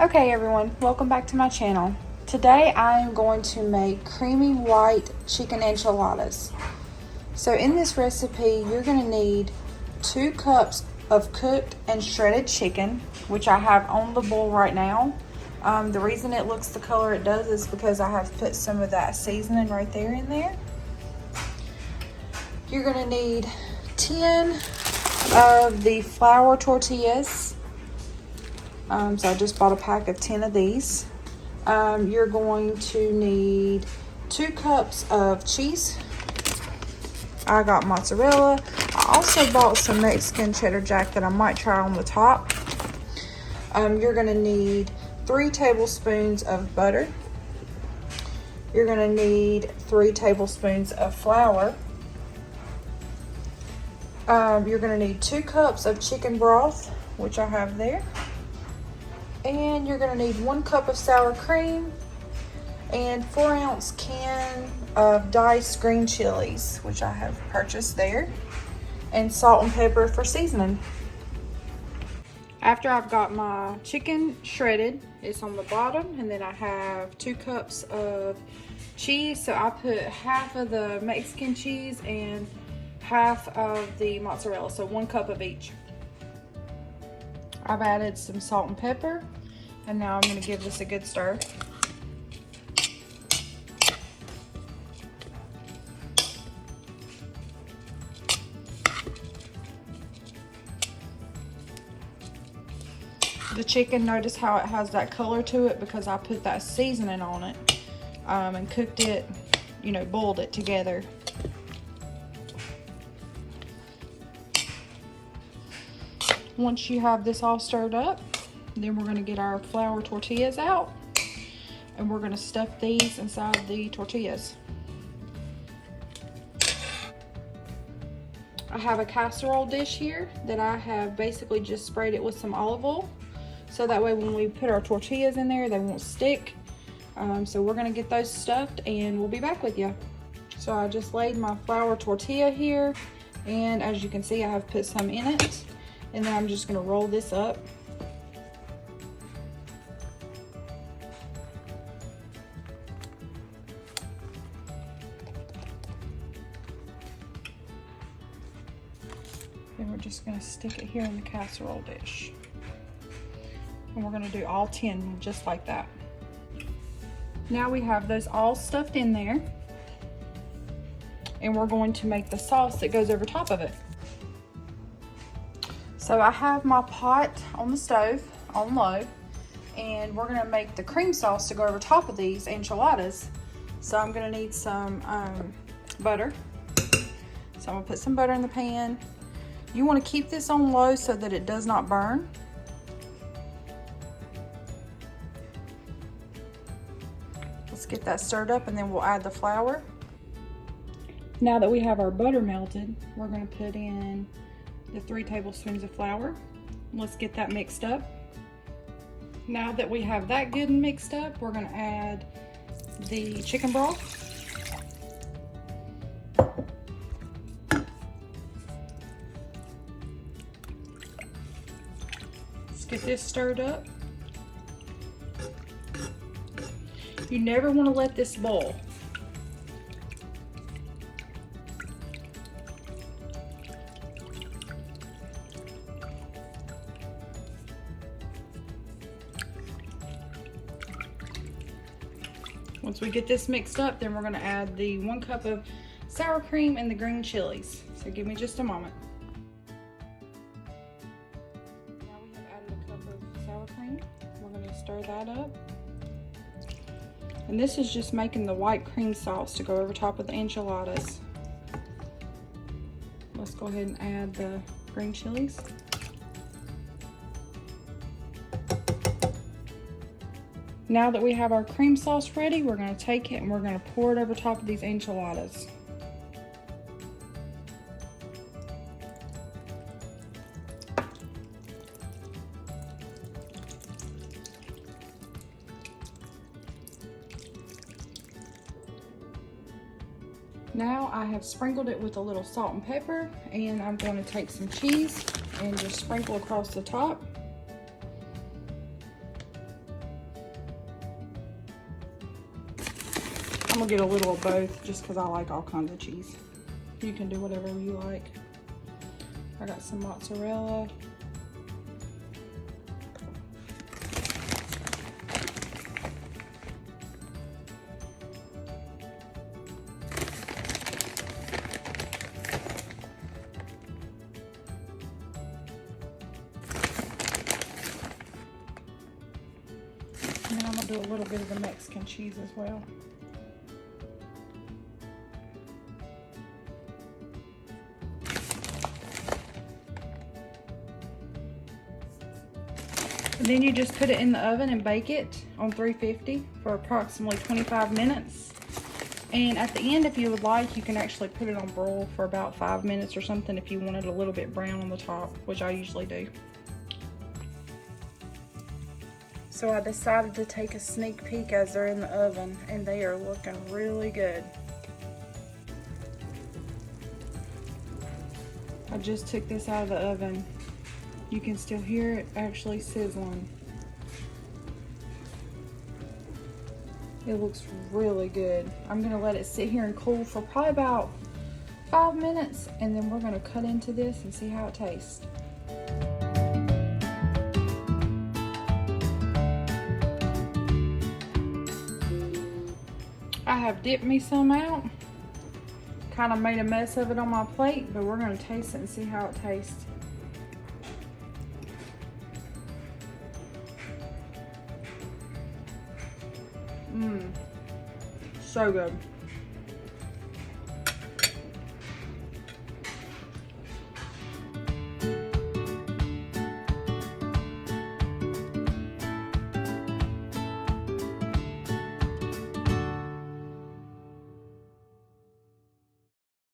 Okay everyone, welcome back to my channel. Today I am going to make creamy white chicken enchiladas. So in this recipe you're going to need 2 cups of cooked and shredded chicken, which I have on the boil right now. The reason it looks the color it does is because I have put some of that seasoning right there in there. You're going to need 10 of the flour tortillas. So I just bought a pack of 10 of these. You're going to need 2 cups of cheese. I got mozzarella. I also bought some Mexican cheddar jack that I might try on the top. You're going to need 3 tablespoons of butter. You're going to need 3 tablespoons of flour. You're going to need 2 cups of chicken broth, which I have there. And you're going to need 1 cup of sour cream and 4-ounce can of diced green chilies, which I have purchased there, and salt and pepper for seasoning. After I've got my chicken shredded, it's on the bottom, and then I have 2 cups of cheese. So I put half of the Mexican cheese and half of the mozzarella, so 1 cup of each. I've added some salt and pepper, and now I'm going to give this a good stir. The chicken, notice how it has that color to it because I put that seasoning on it and cooked it, boiled it together. Once you have this all stirred up, then we're going to get our flour tortillas out, and we're going to stuff these inside the tortillas. I have a casserole dish here that I have basically just sprayed it with some olive oil, so that way when we put our tortillas in there, they won't stick. So we're going to get those stuffed, and we'll be back with you. So I just laid my flour tortilla here, and as you can see, I have put some in it. And then I'm just going to roll this up. Then we're just going to stick it here in the casserole dish. And we're going to do all 10 just like that. Now we have those all stuffed in there. And we're going to make the sauce that goes over top of it. So I have my pot on the stove on low, and we're going to make the cream sauce to go over top of these enchiladas. So I'm going to need some butter. So I'm going to put some butter in the pan. You want to keep this on low so that it does not burn. Let's get that stirred up, and then we'll add the flour. Now that we have our butter melted, we're going to put in the 3 tablespoons of flour. Let's get that mixed up. Now that we have that good and mixed up, we're going to add the chicken broth. Let's get this stirred up. You never want to let this boil. Once we get this mixed up, then we're going to add the 1 cup of sour cream and the green chilies. So give me just a moment. Now we have added a cup of sour cream. We're going to stir that up. And this is just making the white cream sauce to go over top of the enchiladas. Let's go ahead and add the green chilies. Now that we have our cream sauce ready, we're going to take it and we're going to pour it over top of these enchiladas. Now I have sprinkled it with a little salt and pepper, and I'm going to take some cheese and just sprinkle across the top. gonna get a little of both just because I like all kinds of cheese. You can do whatever you like. I got some mozzarella. And then I'm gonna do a little bit of the Mexican cheese as well. And then you just put it in the oven and bake it on 350 for approximately 25 minutes. And at the end, if you would like, you can actually put it on broil for about 5 minutes or something if you want it a little bit brown on the top, which I usually do. So I decided to take a sneak peek as they're in the oven, and they are looking really good. I just took this out of the oven. You can still hear it actually sizzling. It looks really good. I'm gonna let it sit here and cool for probably about 5 minutes, and then we're gonna cut into this and see how it tastes. I have dipped me some out. Kind of made a mess of it on my plate, but we're gonna taste it and see how it tastes. So good.